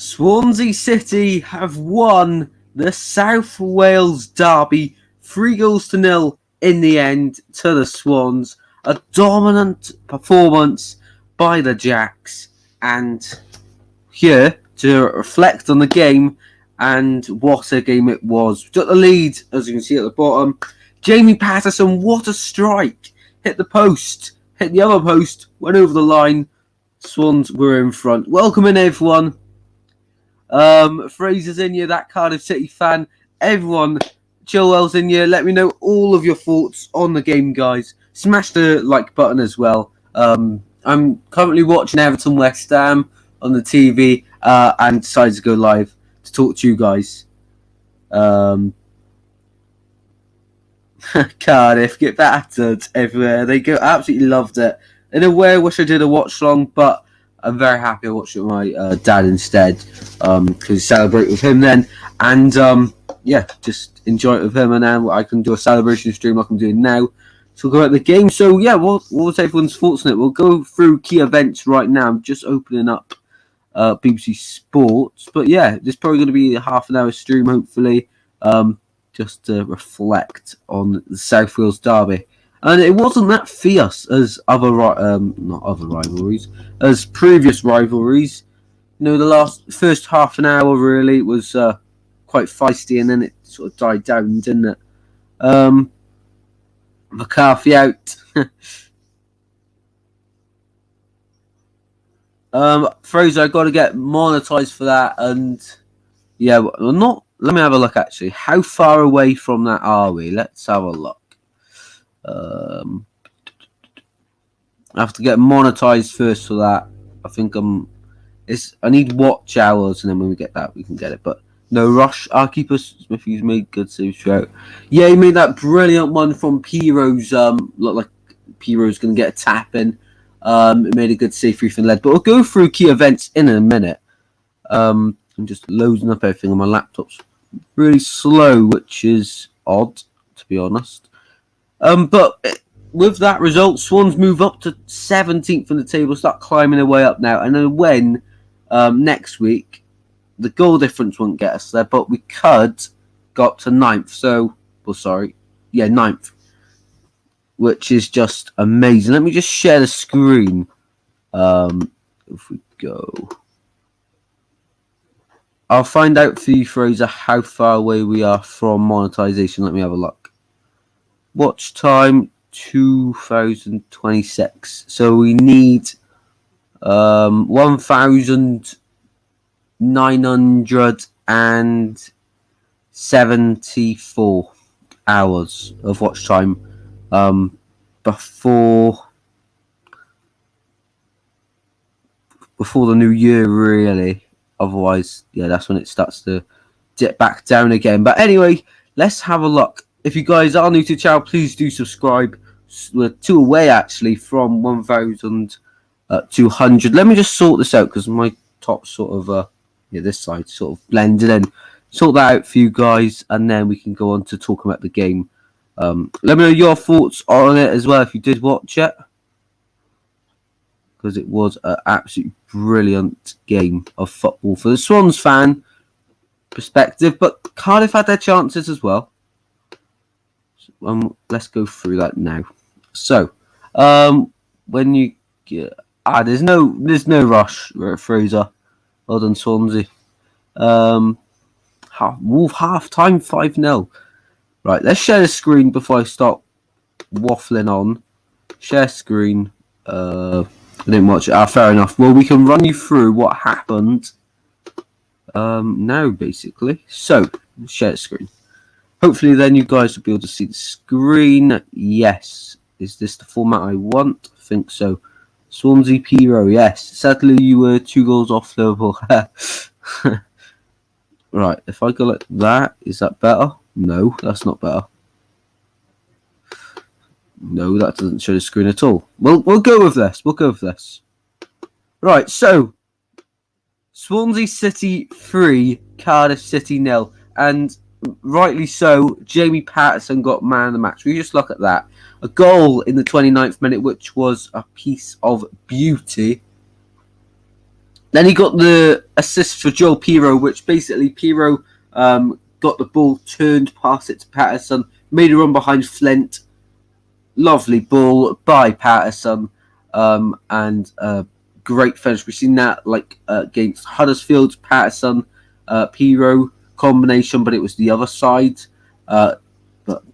Swansea City have won the South Wales derby 3-0 in the end to the Swans. A dominant performance by the Jacks. And here to reflect on the game and what a game it was. We took the lead, as you can see at the bottom. Jamie Patterson, what a strike. Hit the post, hit the other post, went over the line. Swans were in front. Welcome in, everyone. Fraser's in here, that Cardiff City fan. Everyone, Chilwell's in here. Let me know all of your thoughts on the game, guys. Smash the like button as well. I'm currently watching Everton West Ham on the TV and decided to go live to talk to you guys. Cardiff get battered everywhere. They go absolutely loved it. In a way, I wish I did a watch long, but I'm very happy I watched it with my dad instead because celebrate with him then, and just enjoy it with him, and then I can do a celebration stream like I'm doing now. Talk about the game. So yeah, what was everyone's thoughts on it? We'll go through key events right now. I'm just opening up BBC Sports, but yeah, there's probably going to be a half an hour stream hopefully, just to reflect on the South Wales derby. And it wasn't that fierce as not other rivalries, as previous rivalries. You know, the first half an hour really was quite feisty, and then it sort of died down, didn't it? McCarthy out. Fraser, I got to get monetized for that, and yeah, well, not. Let me have a look. Actually, how far away from that are we? Let's have a look. I have to get monetized first for that. I think I need watch hours, and then when we get that, we can get it. But no rush. Our keeper Smithy's made good saves throughout. Yeah, he made that brilliant one from Piroe's. Looked like Piroe's going to get a tap in. It made a good save free from lead. But we'll go through key events in a minute. I'm just loading up everything on my laptop's really slow, which is odd, to be honest. But with that result, Swans move up to 17th in the table, start climbing their way up now. And then when next week, the goal difference won't get us there, but we could go up to 9th. 9th, which is just amazing. Let me just share the screen. If we go, I'll find out for you, Fraser, how far away we are from monetization. Let me have a look. Watch time 2026. So we need 1,974 hours of watch time before the new year, really. Otherwise, yeah, that's when it starts to dip back down again. But anyway, let's have a look. If you guys are new to the channel, please do subscribe. We're 2 away, actually, from 1,200. Let me just sort this out, because my top sort of, this side sort of blended in. Sort that out for you guys, and then we can go on to talk about the game. Let me know your thoughts on it as well, if you did watch it. Because it was an absolutely brilliant game of football for the Swans fan perspective. But Cardiff had their chances as well. Let's go through that now. So, when you there's no rush, Fraser. Well done, Swansea. Wolf half time 5-0. Right, let's share the screen before I start waffling on. Share screen. I didn't watch it. Fair enough. Well, we can run you through what happened now, basically. So, share the screen. Hopefully, then you guys will be able to see the screen. Yes. Is this the format I want? I think so. Swansea Piroe. Yes. Sadly, you were 2 goals off Liverpool. Right. If I go like that, is that better? No, that's not better. No, that doesn't show the screen at all. We'll go with this. Right, so Swansea City 3, Cardiff City 0. And rightly so, Jamie Patterson got man of the match. We just look at that. A goal in the 29th minute, which was a piece of beauty. Then he got the assist for Joel Piroe, which basically Piroe got the ball, turned, passed it to Patterson, made a run behind Flint. Lovely ball by Patterson, and great finish. We've seen that against Huddersfield, Patterson, Piroe combination, but it was the other side. But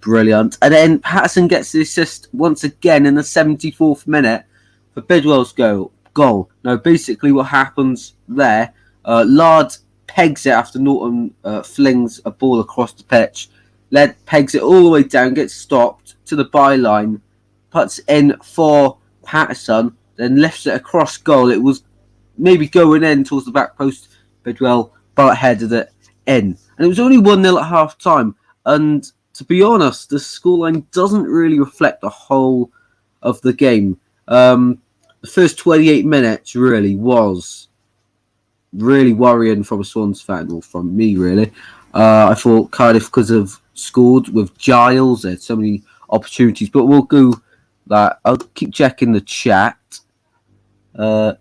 brilliant. And then Patterson gets the assist once again in the 74th minute for Bidwell's goal. Now, basically what happens there, Lard pegs it after Norton flings a ball across the pitch. Led pegs it all the way down, gets stopped to the byline, puts in for Patterson, then lifts it across goal. It was maybe going in towards the back post. Bidwell headed it in. And it was only 1-0 at half time. And to be honest, the scoreline doesn't really reflect the whole of the game. The first 28 minutes really was really worrying from a Swans fan, or from me really. I thought Cardiff could have scored with Giles. They had so many opportunities, but we'll go that. I'll keep checking the chat. Cardiff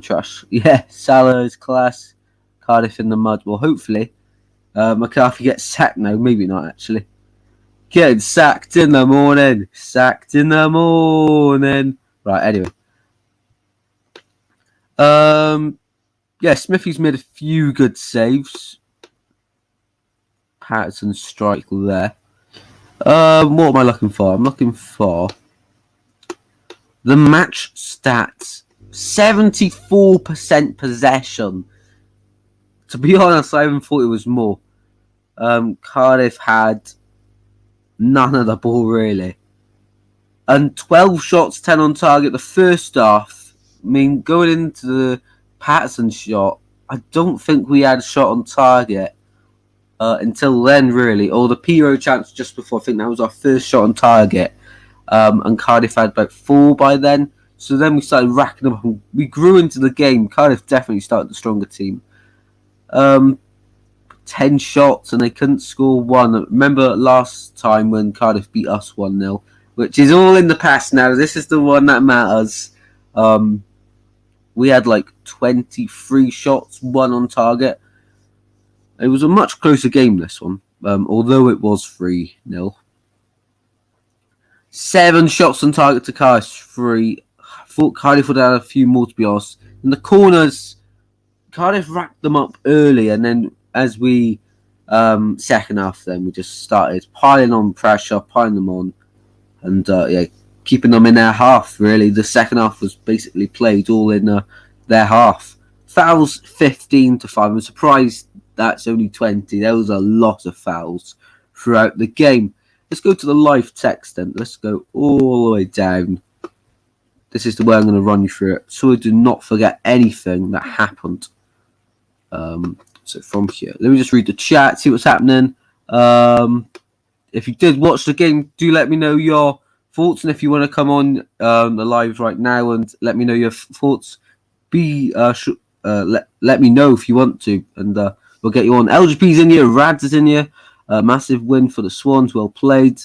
trash. Yeah, Salah is class. Cardiff in the mud. Well, hopefully McCarthy gets sacked now. Maybe not, actually. Getting sacked in the morning. Sacked in the morning. Right, anyway. Yeah, Smithy's made a few good saves. Patterson's strike there. What am I looking for? I'm looking for the match stats. 74% possession. To be honest, I even thought it was more. Cardiff had none of the ball, really. And 12 shots, 10 on target. The first half, I mean, going into the Patterson shot, I don't think we had a shot on target until then, really. Or the Piroe chance just before, I think that was our first shot on target. And Cardiff had about 4 by then. So then we started racking them up. And we grew into the game. Cardiff definitely started the stronger team. 10 shots and they couldn't score one. Remember last time when Cardiff beat us 1-0, which is all in the past now. This is the one that matters. We had 23 shots, 1 on target. It was a much closer game, this one, although it was 3-0. 7 shots on target to Cardiff, 3. I thought Cardiff would have a few more, to be honest. In the corners, Cardiff racked them up early, and then as we second half, then we just started piling on pressure, piling them on, and keeping them in their half. Really, the second half was basically played all in their half. Fouls 15-5. I'm surprised that's only 20. There was a lot of fouls throughout the game. Let's go to the live text then. Let's go all the way down. This is the way I'm going to run you through it, so I do not forget anything that happened. So from here, let me just read the chat, see what's happening. If you did watch the game, do let me know your thoughts, and if you want to come on the live right now and let me know your thoughts, let me know if you want to, and we'll get you on. LGP's in here, Rads is in here. Massive win for the Swans, well played.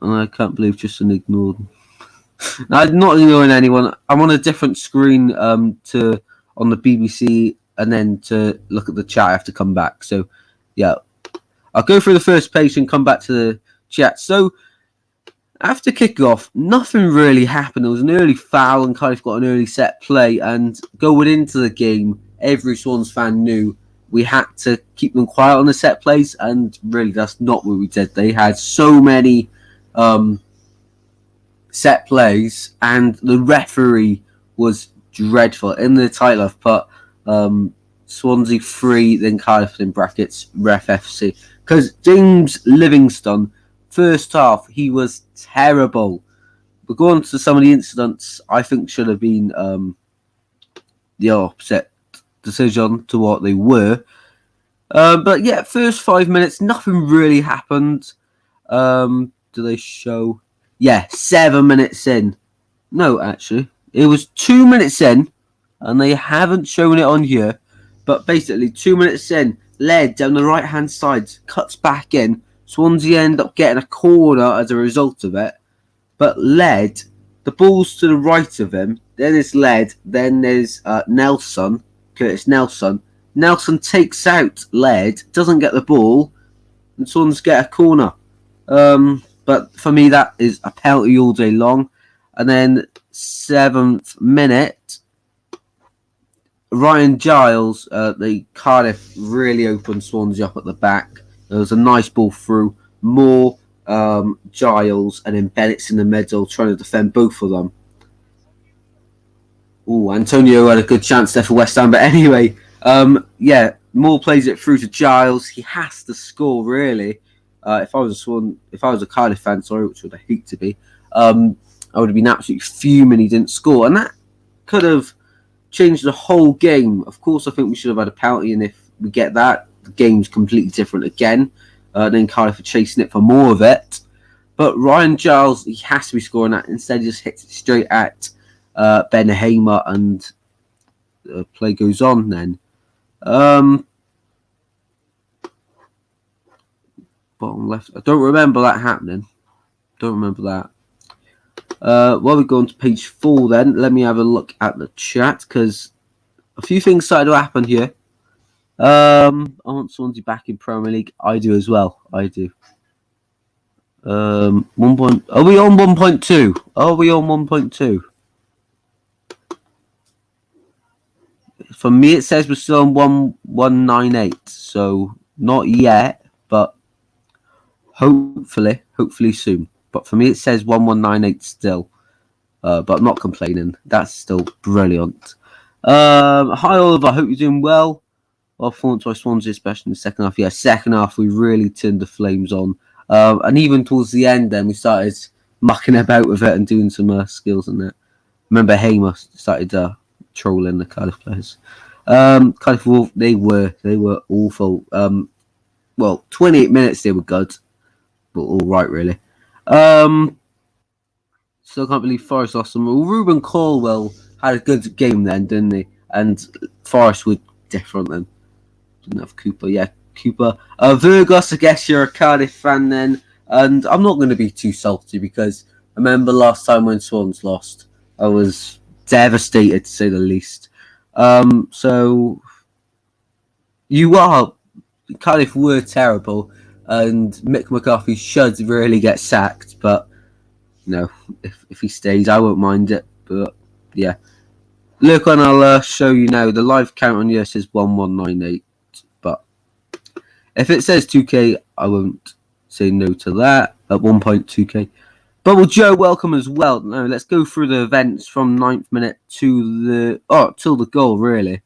I can't believe Justin ignored. I'm not ignoring anyone. I'm on a different screen on the BBC, and then to look at the chat I have to come back. So yeah, I'll go through the first page and come back to the chat. So after kickoff, nothing really happened. There was an early foul and Cardiff got an early set play, and going into the game, every Swans fan knew we had to keep them quiet on the set plays, and really that's not what we did. They had so many set plays, and the referee was dreadful. In the title I've put Swansea 3, then Cardiff in brackets Ref FC, because James Livingston, first half, he was terrible. We'll go on to some of the incidents I think should have been the opposite decision to what they were. But yeah, first 5 minutes, nothing really happened. Do they show? Yeah, 7 minutes in. No, actually, it was 2 minutes in, and they haven't shown it on here. But basically, 2 minutes in, led down the right-hand side, cuts back in. Swansea end up getting a corner as a result of it. But led The ball's to the right of him. Then it's Led. Then there's Nelson, Curtis Nelson. Nelson takes out Led, doesn't get the ball, and Swans get a corner. But for me, that is a penalty all day long. And then 7th minute, Ryan Giles, the Cardiff really opened Swansea up at the back. There was a nice ball through. Moore, Giles, and then Bennett's in the middle trying to defend both of them. Oh, Antonio had a good chance there for West Ham. But anyway, Moore plays it through to Giles. He has to score, really. If I was a Cardiff fan, which would I hate to be, I would have been absolutely fuming he didn't score. And that could have changed the whole game. Of course, I think we should have had a penalty, and if we get that, the game's completely different again. Then Cardiff are chasing it for more of it. But Ryan Giles, he has to be scoring that. Instead, he just hits it straight at Ben Hamer, and the play goes on then. Bottom left. I don't remember that happening. Don't remember that. While we go on to page 4 then, let me have a look at the chat, because a few things started to happen here. I want Swansea back in Premier League. I do as well. I do. Are we on 1.2? Are we on 1.2? For me, it says we're still on 1198. So not yet, but hopefully soon. But for me, it says 1198 still. But I'm not complaining. That's still brilliant. Hi, Oliver. I hope you're doing well. Well, performance by Swansea, especially in the second half. Yeah, second half, we really turned the flames on. And even towards the end, then we started mucking about with it and doing some skills and that. Remember, Hamer started trolling the Cardiff players. Cardiff, they were awful. 28 minutes they were good, but all right, really. Still can't believe Forest lost them. Well, Ruben Caldwell had a good game then, didn't he? And Forest were different then. Didn't have Cooper. Yeah, Cooper. Virgos, I guess you're a Cardiff fan then. And I'm not going to be too salty, because I remember last time when Swans lost, I was devastated to say the least. So Cardiff were terrible, and Mick McCarthy should really get sacked, but if he stays, I won't mind it. But yeah, look, and I'll show you now. The live count on here says 1198, but if it says 2K, I won't say no to that at 1.2K. Bubble Joe, welcome as well. Now let's go through the events from 9th minute to till the goal, really.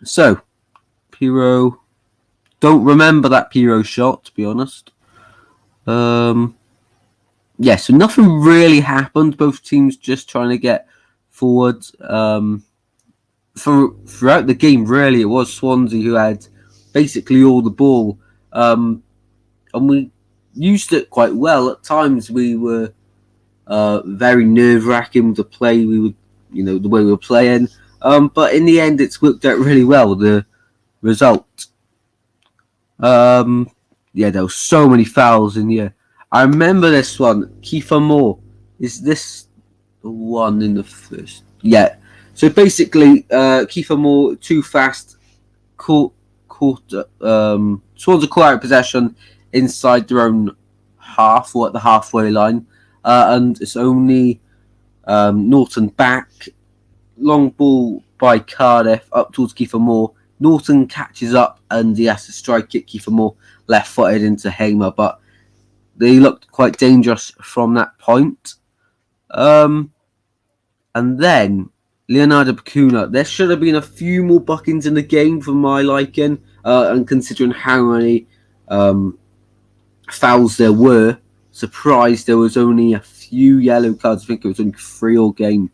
So Piroe, don't remember that Piroe shot, to be honest. So nothing really happened. Both teams just trying to get forward. Throughout the game, really, it was Swansea who had basically all the ball. And we used it quite well. At times, we were very nerve-wracking with the play. We would, the way we were playing. But in the end, it's worked out really well. The result. There were so many fouls in here. I remember this one. Kiefer Moore. Is this the one in the first? Yeah. So basically, Kiefer Moore, too fast, Swansea acquired possession inside their own half, or at the halfway line. And it's only Norton back. Long ball by Cardiff up towards Kiefer Moore. Norton catches up and he has to strike it. Kiefer Moore left-footed into Hamer, but they looked quite dangerous from that point. And then Leonardo Bacuna. There should have been a few more bookings in the game for my liking, and considering how many fouls there were, surprised there was only a few yellow cards. I think it was only 3 all game.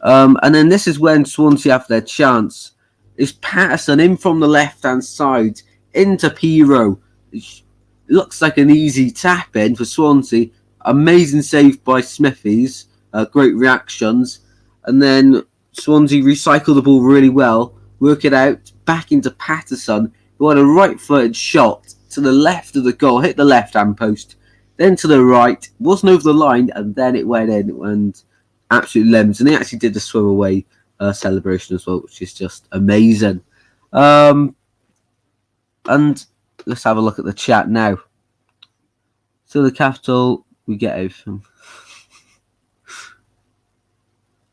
And then this is when Swansea have their chance. It's Patterson in from the left-hand side into Piroe. It looks like an easy tap-in for Swansea. Amazing save by Smithies. Great reactions. And then Swansea recycle the ball really well. Work it out. Back into Patterson, who had a right-footed shot to the left of the goal. Hit the left-hand post. then to the right, wasn't over the line, and then it went in and absolute lemons. And they actually did the swim away celebration as well, which is just amazing. And let's have a look at the chat now. So the capital, we get everything.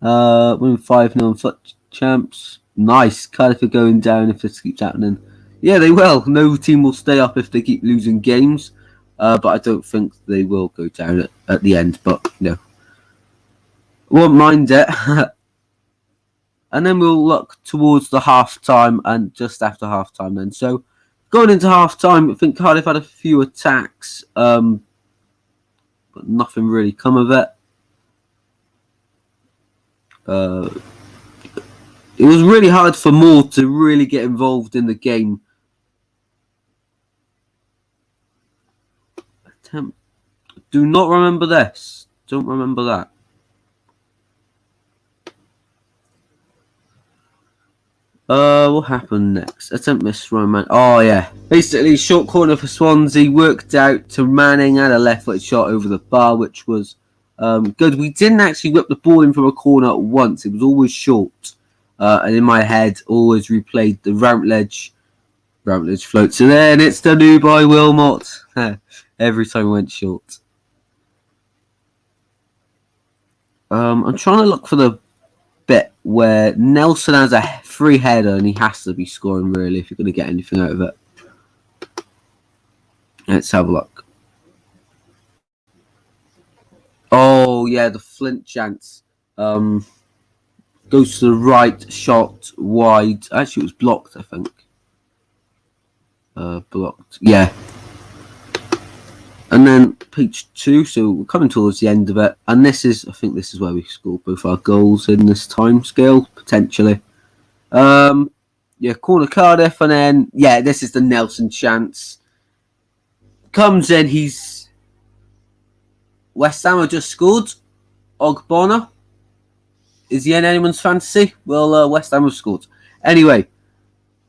Winning 5-0 FUT champs. Nice. Cardiff are going down if this keeps happening. Yeah, they will. No team will stay up if they keep losing games. But I don't think they will go down at the end. But, won't mind it. And then we'll look towards the half-time and just after half-time then. So, going into half-time, I think Cardiff had a few attacks. But nothing really come of it. It was really hard for Moore to really get involved in the game. Do not remember this. Don't remember that. What happened next? Attempt miss from man. Oh yeah. Basically, short corner for Swansea, worked out to Manning, had a left-footed shot over the bar, which was good. We didn't actually whip the ball in from a corner once. It was always short. And in my head, always replayed the Routledge floats. And then it's the new by Wilmot. Every time I went short. I'm trying to look for the bit where Nelson has a free header and he has to be scoring, really, if you're going to get anything out of it. Let's have a look. Oh, yeah, the Flint chance. Goes to the right, shot wide. Actually, it was blocked, I think. Blocked. Yeah. And then page 2, so we're coming towards the end of it. And I think this is where we scored both our goals in this time scale, potentially. Corner Cardiff, and then, this is the Nelson chance. Comes in, West Ham have just scored. Ogbonna. Is he in anyone's fantasy? Well, West Ham have scored. Anyway,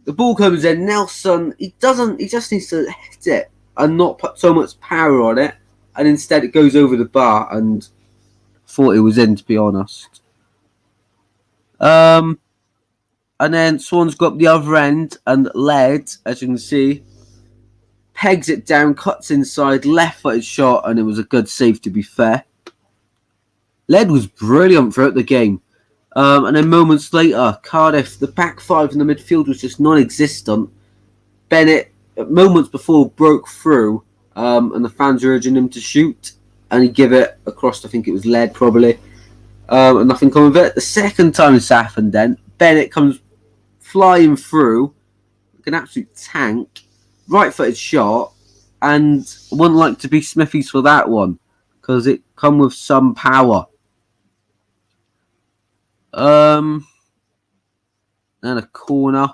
the ball comes in. Nelson, he just needs to hit it and not put so much power on it. And instead it goes over the bar, and thought it was in, to be honest. And then Swans got up the other end, and Led, as you can see, pegs it down, cuts inside, left-footed shot, and it was a good save, to be fair. Led was brilliant throughout the game. And then moments later, Cardiff, the back five in the midfield was just non-existent. Bennett, moments before, broke through, and the fans were urging him to shoot, and he gave it across, I think it was Led, probably. And nothing come of it. The second time it's happened then, Bennett comes flying through, like an absolute tank, right-footed shot, and I wouldn't like to be Smithies for that one, because it come with some power. And a corner.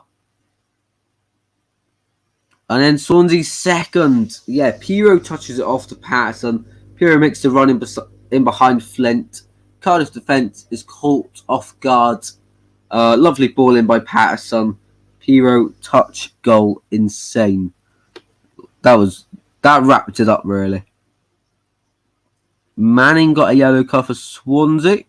And then Swansea's second. Yeah, Piroe touches it off to Patterson. Piroe makes the run in behind Flint. Cardiff defence is caught off guard. Lovely ball in by Patterson. Piroe touch goal, insane. That wrapped it up, really. Manning got a yellow card for Swansea.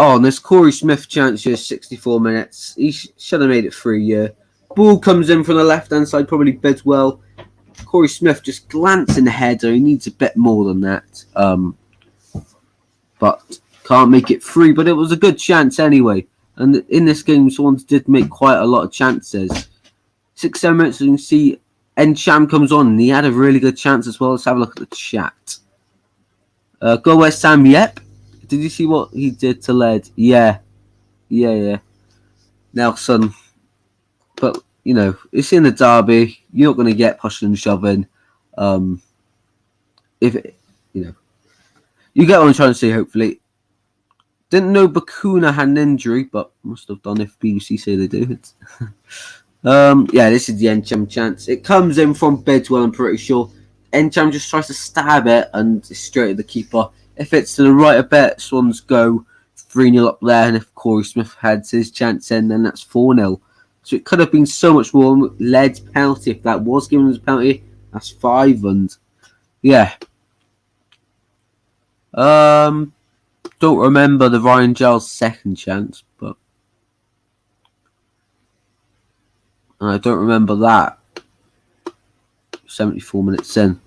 Oh, and this Corey Smith chance here, 64 minutes. He should have made it 3 year. Ball comes in from the left-hand side, probably bids well. Corey Smith just glancing the header. He needs a bit more than that. But can't make it 3. But it was a good chance anyway. And in this game, Swans did make quite a lot of chances. 6-7 minutes, you can see Encham comes on. And he had a really good chance as well. Let's have a look at the chat. Go West Ham, yep. Did you see what he did to Led? Yeah. Nelson. But, it's in the derby. You're not going to get pushing and shoving. You get what I'm trying to say, hopefully. Didn't know Bakuna had an injury, but must have done if BBC say they do. This is the Encham chance. It comes in from Bidwell, I'm pretty sure. Encham just tries to stab it and it's straight at the keeper. If it's to the right a bit, Swans go 3-0 up there. And if Corey Smith had his chance in, then that's 4-0. So it could have been so much more. Led's penalty, if that was given as a penalty, that's 5. And yeah, Don't remember the Ryan Giles second chance, but I don't remember that. 74 minutes in.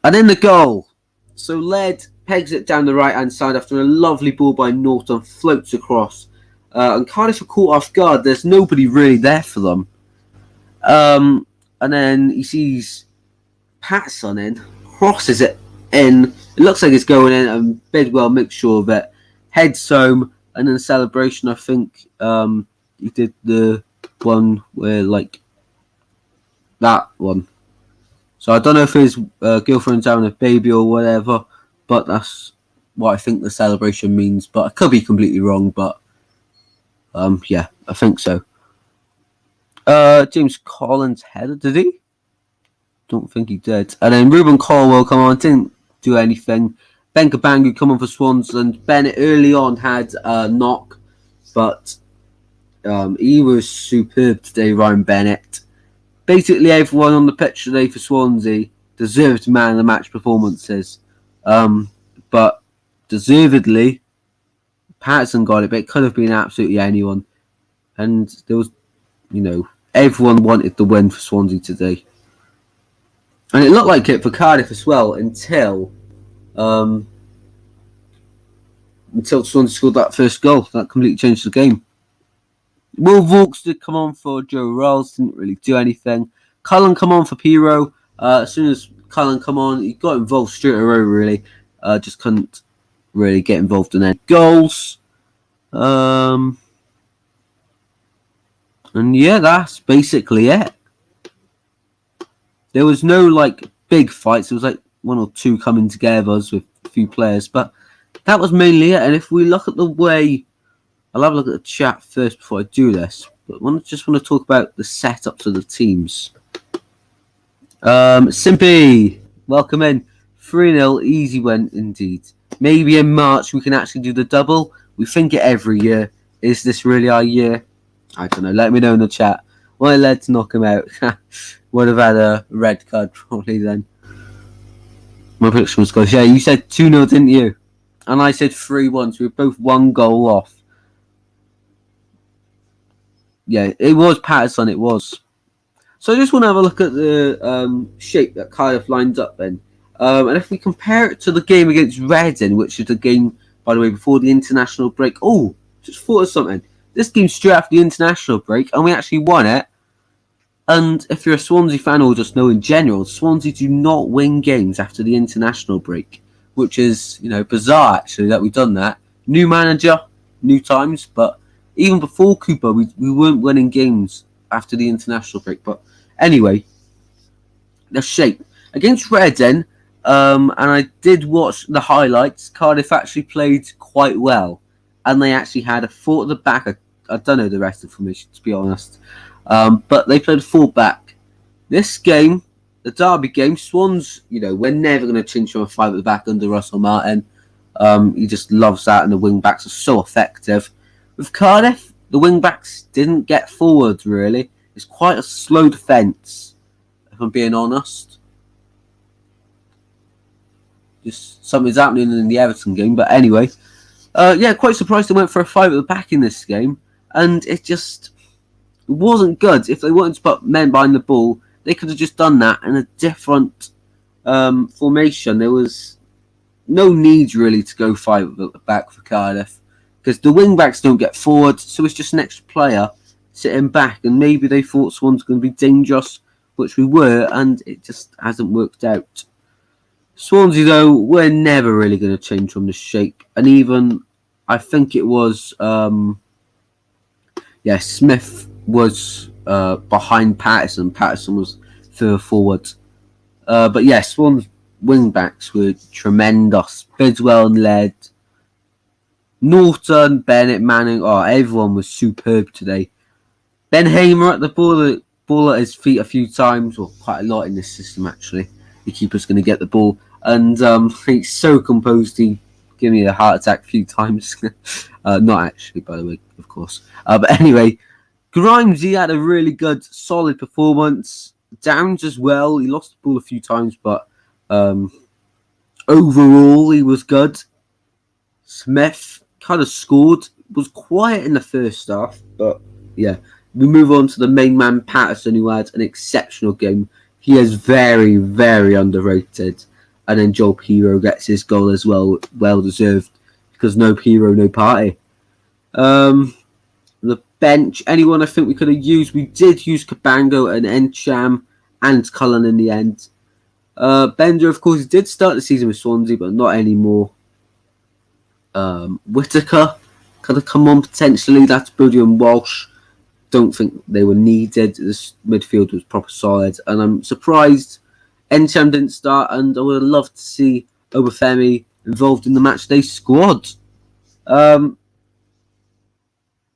And in the goal. So Led pegs it down the right-hand side after a lovely ball by Norton floats across. And Cardiff are caught off guard. There's nobody really there for them. And then he sees Patson in, crosses it in. It looks like it's going in, and Bidwell makes sure of it. Heads home, and in the celebration, I think he did the one where, like, that one. So I don't know if his girlfriend's having a baby or whatever, but that's what I think the celebration means. But I could be completely wrong, but yeah, I think so. James Collins headed, did he? Don't think he did. And then Ruben Colwell come on, didn't do anything. Ben Kabangu come on for Swansea, and Bennett early on had a knock, but he was superb today, Ryan Bennett. Basically, everyone on the pitch today for Swansea deserved man of the match performances. But deservedly, Patterson got it, but it could have been absolutely anyone. And there was, everyone wanted the win for Swansea today. And it looked like it for Cardiff as well until Swansea scored that first goal. That completely changed the game. Will Vaux did come on for Joe Rolls, didn't really do anything. Cullen come on for Piroe. As soon as Cullen come on, he got involved straight away, really. Just couldn't really get involved in any goals. And yeah, that's basically it. There was no big fights. There was one or two coming together with a few players, but that was mainly it. And if we look at the way, I'll have a look at the chat first before I do this, but I just want to talk about the setups of the teams. Simpy, welcome in. 3-0, easy win indeed. Maybe in March we can actually do the double. We think it every year. Is this really our year? I don't know. Let me know in the chat. Why led to knock him out? Would have had a red card probably then. My prediction was close. Yeah, you said 2-0, didn't you? And I said 3-1, so we were both one goal off. Yeah, it was Patterson, it was. So I just want to have a look at the shape that Cardiff lined up in. And if we compare it to the game against Reading, which is the game, by the way, before the international break. Oh, just thought of something. This game straight after the international break, and we actually won it. And if you're a Swansea fan or just know in general, Swansea do not win games after the international break, which is, bizarre actually that we've done that. New manager, new times, but even before Cooper, we weren't winning games after the international break. But anyway, the shape against Reading, and I did watch the highlights. Cardiff actually played quite well, and they actually had a four at the back. I don't know the rest of the formation, to be honest. But they played full back. This game, the derby game, Swans, we're never going to change from a 5 at the back under Russell Martin. He just loves that, and the wing backs are so effective. With Cardiff, the wing backs didn't get forward really. It's quite a slow defence, if I'm being honest. Just something's happening in the Everton game, but anyway, quite surprised they went for a 5 at the back in this game, and it wasn't good. If they wanted to put men behind the ball, they could have just done that in a different formation. There was no need really to go 5 at the back for Cardiff because the wing backs don't get forward, so it's just an extra player sitting back. And maybe they thought Swans going to be dangerous, which we were, and it just hasn't worked out. Swansea, though, we're never really going to change from the shape, and even I think it was Smith was behind Patterson. Patterson was further forward. But yeah, Swans wing backs were tremendous. Bidwell and Led. Norton, Bennett, Manning. Oh, everyone was superb today. Ben Hamer at the ball at his feet a few times. Well, quite a lot in this system, actually. The keeper's going to get the ball. And he's so composed, he gave me a heart attack a few times. Not actually, by the way, of course. But anyway, Grimes, he had a really good, solid performance. Downs as well. He lost the ball a few times, but overall he was good. Smith kind of scored. Was quiet in the first half, but yeah. We move on to the main man, Patterson, who had an exceptional game. He is very, very underrated. And then Joel Piroe gets his goal as well. Well deserved. Because no Piroe, no party. The bench, anyone I think we could have used. We did use Cabango and Encham and Cullen in the end. Bender, of course, did start the season with Swansea, but not anymore. Whittaker could have come on potentially. That's Bodie and Walsh. Don't think they were needed. This midfield was proper solid, and I'm surprised Encham didn't start. And I would have loved to see Obafemi involved in the matchday squad.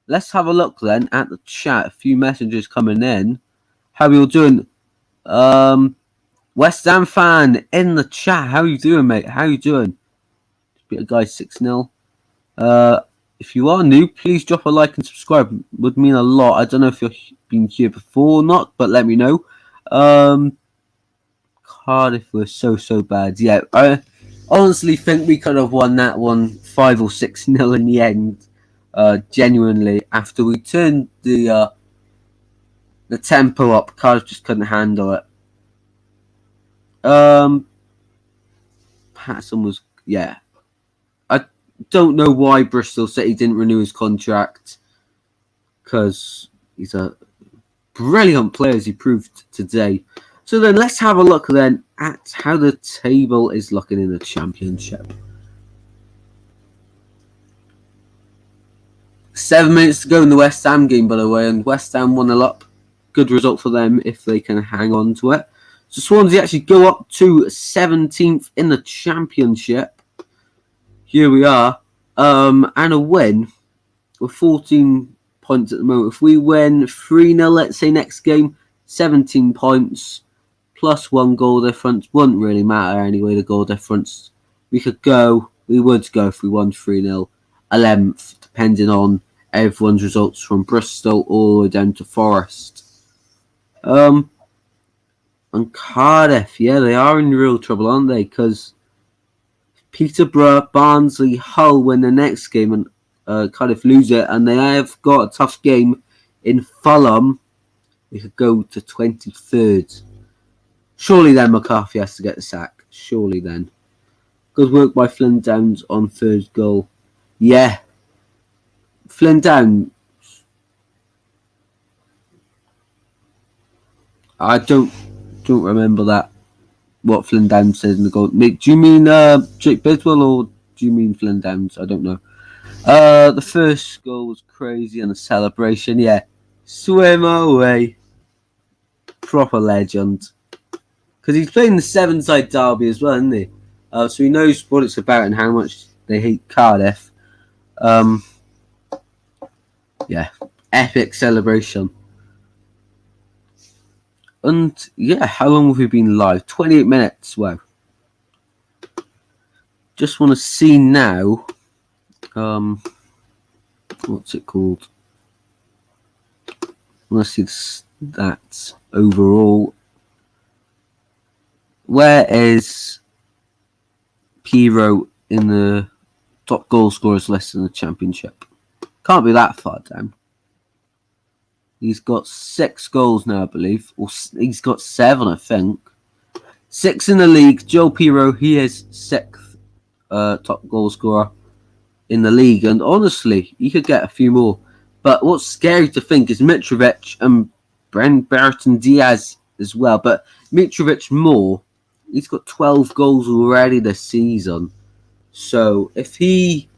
Let's have a look then at the chat. A few messages coming in. How are you all doing? West Ham fan in the chat. How you doing, mate? How you doing? Beat a guy 6-0. If you are new, please drop a like and subscribe. It would mean a lot. I don't know if you've been here before or not, but let me know. Cardiff were so bad. Yeah, I honestly think we could have won that one 5 or 6-0 in the end. Genuinely, after we turned the tempo up, Cardiff just couldn't handle it. Patterson was, yeah. I don't know why Bristol City didn't renew his contract, because he's a brilliant player, as he proved today. So then let's have a look then at how the table is looking in the Championship. 7 minutes to go in the West Ham game, by the way, and West Ham 1-0 up. Good result for them if they can hang on to it. So Swansea actually go up to 17th in the Championship. Here we are. And a win. We're 14 points at the moment. If we win 3-0, let's say next game, 17 points. Plus 1 goal difference. Wouldn't really matter anyway, the goal difference. We would go if we won 3-0. 11th, depending on everyone's results from Bristol all the way down to Forest. And Cardiff, yeah, they are in real trouble, aren't they? Because Peterborough, Barnsley, Hull win the next game and Cardiff lose it, and they have got a tough game in Fulham. They could go to 23rd. Surely then McCarthy has to get the sack. Surely then. Good work by Flynn Downs on third goal. Yeah. Flynn Downs. I don't remember that. What Flynn Downs said in the goal. Do you mean Jake Bidwell or do you mean Flynn Downs? I don't know. The first goal was crazy and a celebration. Yeah. Swim away. Proper legend. Because he's playing the 7-side derby as well, isn't he? So he knows what it's about and how much they hate Cardiff. Yeah. Epic celebration. And yeah, how long have we been live? 28 minutes. Wow. Just want to see now. What's it called? I want to see the stats overall. Where is Piroe in the top goal scorers list in the Championship? Can't be that far down. He's got 6 goals now, I believe. Or he's got 7, I think. 6 in the league. Joel Piroe, he is 6th top goal scorer in the league. And honestly, he could get a few more. But what's scary to think is Mitrovic and Brereton Diaz as well. But Mitrovic more. He's got 12 goals already this season. So if he...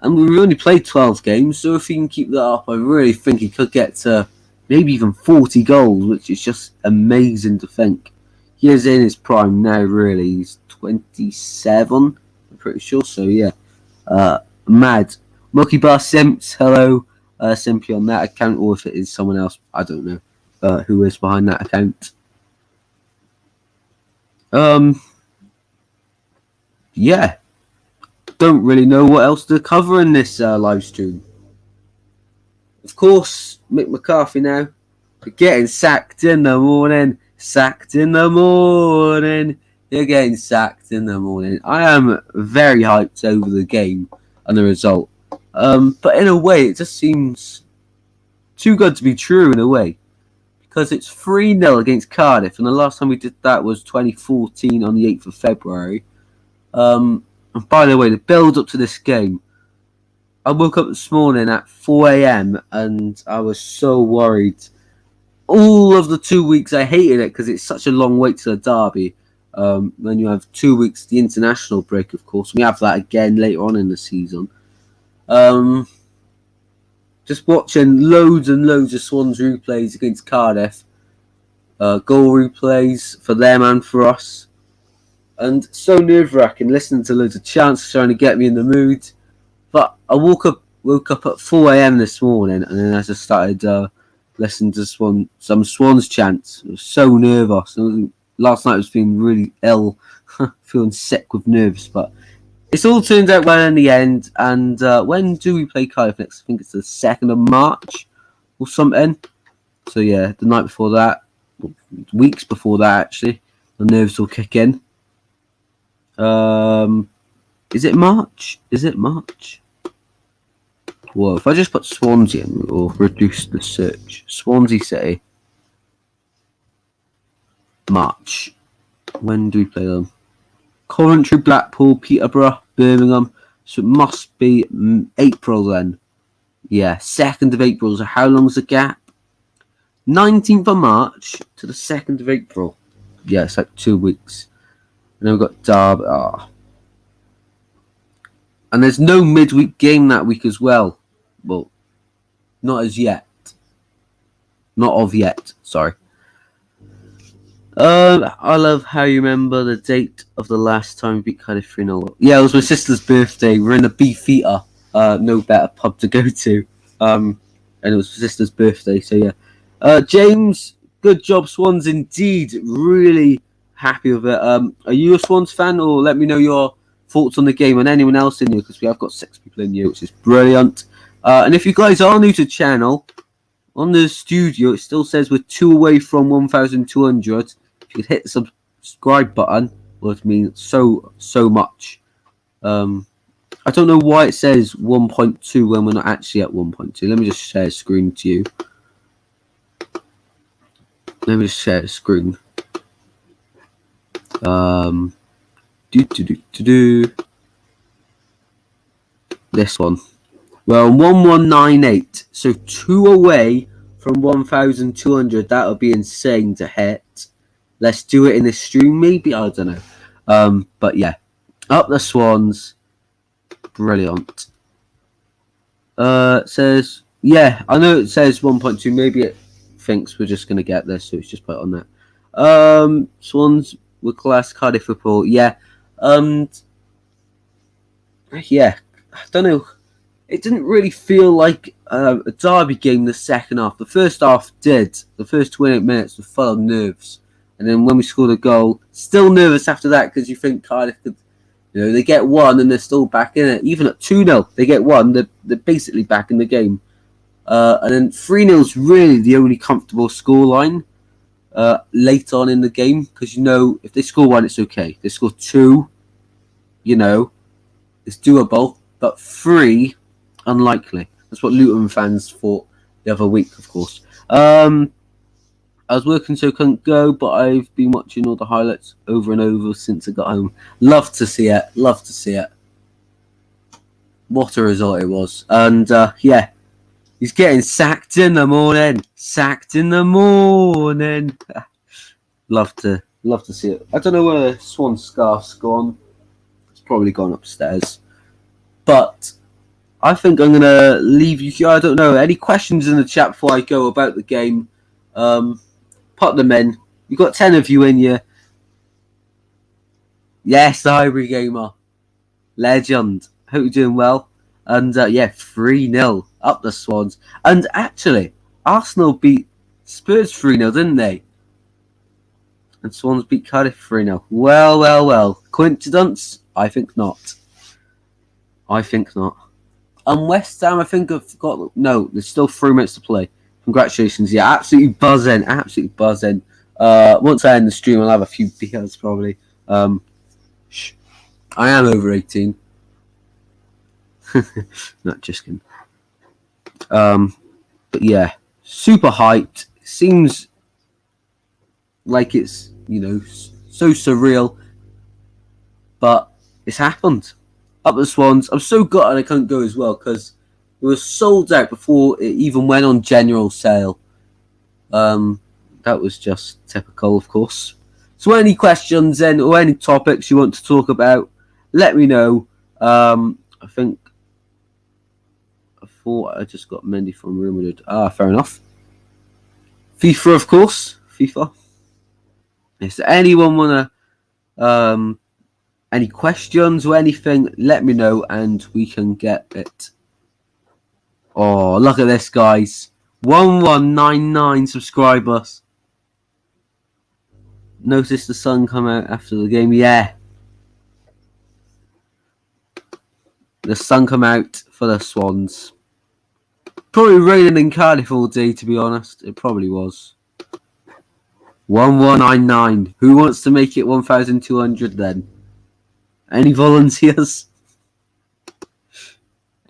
And we've only played 12 games, so if he can keep that up, I really think he could get to maybe even 40 goals, which is just amazing to think. He is in his prime now, really. He's 27, I'm pretty sure, so yeah. Mad. Monkey Bar Simps, hello. Simply on that account, or if it is someone else, I don't know who is behind that account. Yeah. Don't really know what else to cover in this live stream. Of course, Mick McCarthy now getting sacked in the morning. Sacked in the morning. You're getting sacked in the morning. I am very hyped over the game and the result. But in a way, it just seems too good to be true in a way. Because it's 3-0 against Cardiff, and the last time we did that was 2014 on the 8th of February. And by the way, the build up to this game, I woke up this morning at 4 a.m. and I was so worried. All of the 2 weeks I hated it because it's such a long wait to the derby. Then you have 2 weeks, the international break, of course. We have that again later on in the season. Just watching loads and loads of Swans replays against Cardiff. Goal replays for them and for us. And so nerve-wracking listening to loads of chants trying to get me in the mood. But I woke up at 4 a.m. this morning, and then I just started listening to some Swans chants. I was so nervous. Last night I was feeling really ill, feeling sick with nerves, but it's all turned out well in the end. And when do we play Cardiff next? I think it's the 2nd of March or something. So yeah, the night before that, weeks before that actually, the nerves will kick in. Is it March? Well, if I just put Swansea in, it will reduce the search. Swansea City. March. When do we play them? Coventry, Blackpool, Peterborough, Birmingham. So it must be April then. Yeah, 2nd of April. So how long's the gap? 19th of March to the 2nd of April. Yeah, it's like 2 weeks. And then we've got Derby. And there's no midweek game that week as well. Well, not as yet. Not of yet, sorry. I love how you remember the date of the last time we beat Cardiff 3-0. Yeah, it was my sister's birthday. We're in the Beefeater. No better pub to go to. And it was my sister's birthday, so yeah. James, good job, Swans, indeed. Really happy with it. Are you a Swans fan? Or let me know your thoughts on the game and anyone else in here, because we have got 6 people in here, which is brilliant. And if you guys are new to the channel, on the studio, it still says we're 2 away from 1,200. If you could hit the subscribe button, it would mean so much. I don't know why it says 1.2 when we're not actually at 1.2. Let me just share a screen to you. Let me just share a screen. This one. Well, 1198. So 2 away from 1,200. That would be insane to hit. Let's do it in this stream, maybe. I don't know. But yeah, up the Swans. Brilliant. It says, yeah, I know it says 1.2. Maybe it thinks we're just going to get this, so it's just put it on that. Swans were class. Cardiff report. Yeah. Yeah, I don't know. It didn't really feel like a derby game the second half. The first half did. The first 28 minutes were full of nerves. And then when we scored a goal, still nervous after that because you think Cardiff could, they get one and they're still back in it. Even at 2-0, they get one, they're basically back in the game. And then 3-0 is really the only comfortable scoreline late on in the game because, if they score one, it's okay. If they score two, it's doable. But 3, unlikely. That's what Luton fans thought the other week, of course. I was working so I couldn't go, but I've been watching all the highlights over and over since I got home. Love to see it. Love to see it. What a result it was. And, yeah, he's getting sacked in the morning. Sacked in the morning. Love to see it. I don't know where Swan Scarf's gone. It's probably gone upstairs. But I think I'm going to leave you here. I don't know. Any questions in the chat before I go about the game? Put them in. You've got 10 of you in here. Yes, the Highbury Gamer. Legend. Hope you're doing well. And, yeah, 3-0 up the Swans. And actually, Arsenal beat Spurs 3-0, didn't they? And Swans beat Cardiff 3-0. Well. Coincidence? I think not. And West Ham, I think have got... No, there's still 3 minutes to play. Congratulations. Yeah, absolutely buzzing. Once I end the stream, I'll have a few beers probably. I am over 18. Not just kidding. But yeah, super hyped. Seems like it's, so surreal. But it's happened. Up the Swans. I'm so gutted I couldn't go as well because it was sold out before it even went on general sale. That was just typical, of course. So any questions then or any topics you want to talk about, let me know. I thought I just got Mendy from Real Madrid. Fair enough. FIFA, of course. FIFA. Is there anyone want to any questions or anything, let me know and we can get it. Oh, look at this, guys. 1199 subscribers. Notice the sun come out after the game. Yeah. The sun come out for the Swans. Probably raining in Cardiff all day, to be honest. It probably was. 1199. Who wants to make it 1200 then? Any volunteers?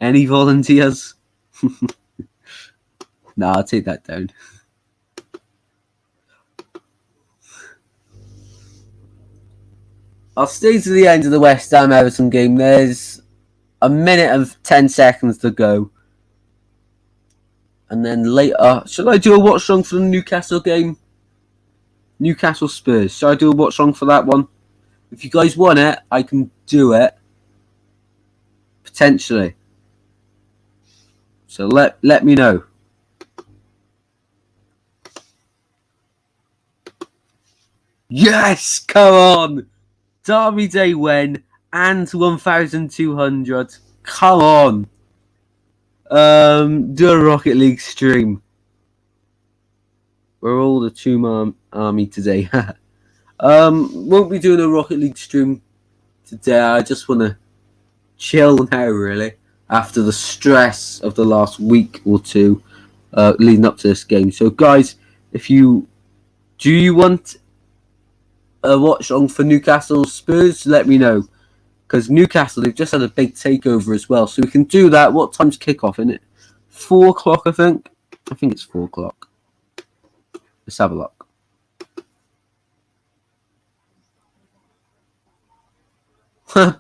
Any volunteers? Nah, I'll take that down. I'll stay to the end of the West Ham Everton game. There's a minute and 10 seconds to go. And then later, should I do a watch along for the Newcastle game? Newcastle Spurs. Should I do a watch along for that one? If you guys want it, I can do it. Potentially. So let me know. Yes! Come on! Derby Day win and 1,200. Come on! Do a Rocket League stream. We're all the Tomb Army today. Won't be doing a Rocket League stream today. I just want to chill now, really, after the stress of the last week or two leading up to this game. So, guys, do you want a watch on for Newcastle Spurs? Let me know, because Newcastle, they've just had a big takeover as well, so we can do that. What time's kickoff, isn't it? 4 o'clock, I think. I think it's 4 o'clock. Let's have a look.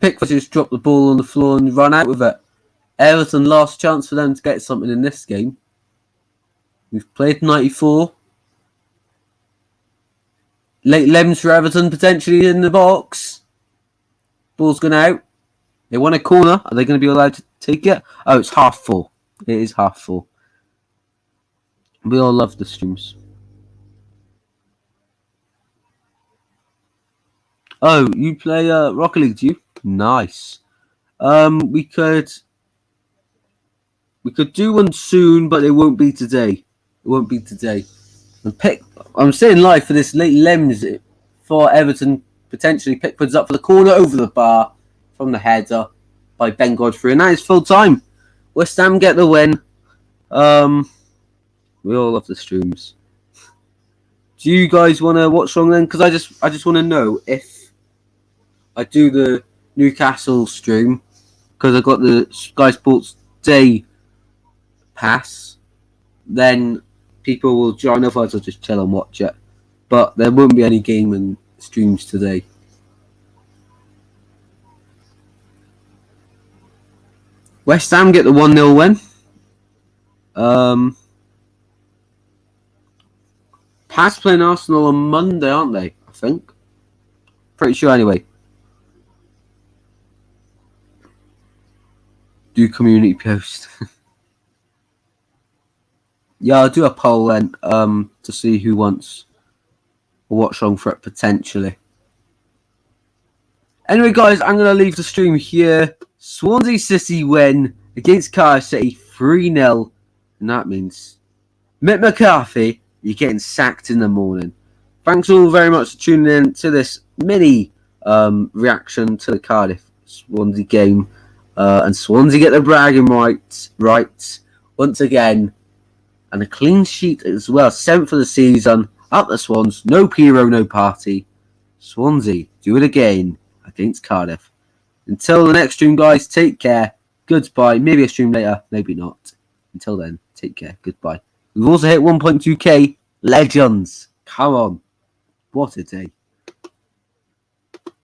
Pickford just dropped the ball on the floor and run out with it. Everton, last chance for them to get something in this game. We've played 94. Late Lems for Everton, potentially in the box. Ball's gone out. They want a corner. Are they going to be allowed to take it? Oh, it's half full. It is half full. We all love the streams. Oh, you play Rocket League, do you? Nice. We could do one soon, but it won't be today. It won't be today. I'm saying live for this late Lems for Everton. Potentially Pickford's up for the corner over the bar from the header by Ben Godfrey, and that is full time. West Ham get the win. We all love the streams. Do you guys want to watch on then? Because I just want to know if I do the Newcastle stream, because I got the Sky Sports Day pass, then people will join. Otherwise, I'll just chill and watch it. But there won't be any game and streams today. West Ham get the 1-0 win. Pats playing Arsenal on Monday, aren't they? I think. Pretty sure anyway. Do community post. Yeah, I'll do a poll then to see who wants a watch on for it potentially. Anyway, guys, I'm going to leave the stream here. Swansea City win against Cardiff City 3-0. And that means Mick McCarthy, you're getting sacked in the morning. Thanks all very much for tuning in to this mini reaction to the Cardiff Swansea game. And Swansea get the bragging rights once again. And a clean sheet as well. 7th for the season. At the Swans, no Piroe, no party. Swansea, do it again against Cardiff. Until the next stream, guys, take care. Goodbye. Maybe a stream later, maybe not. Until then, take care. Goodbye. We've also hit 1.2k. Legends. Come on. What a day.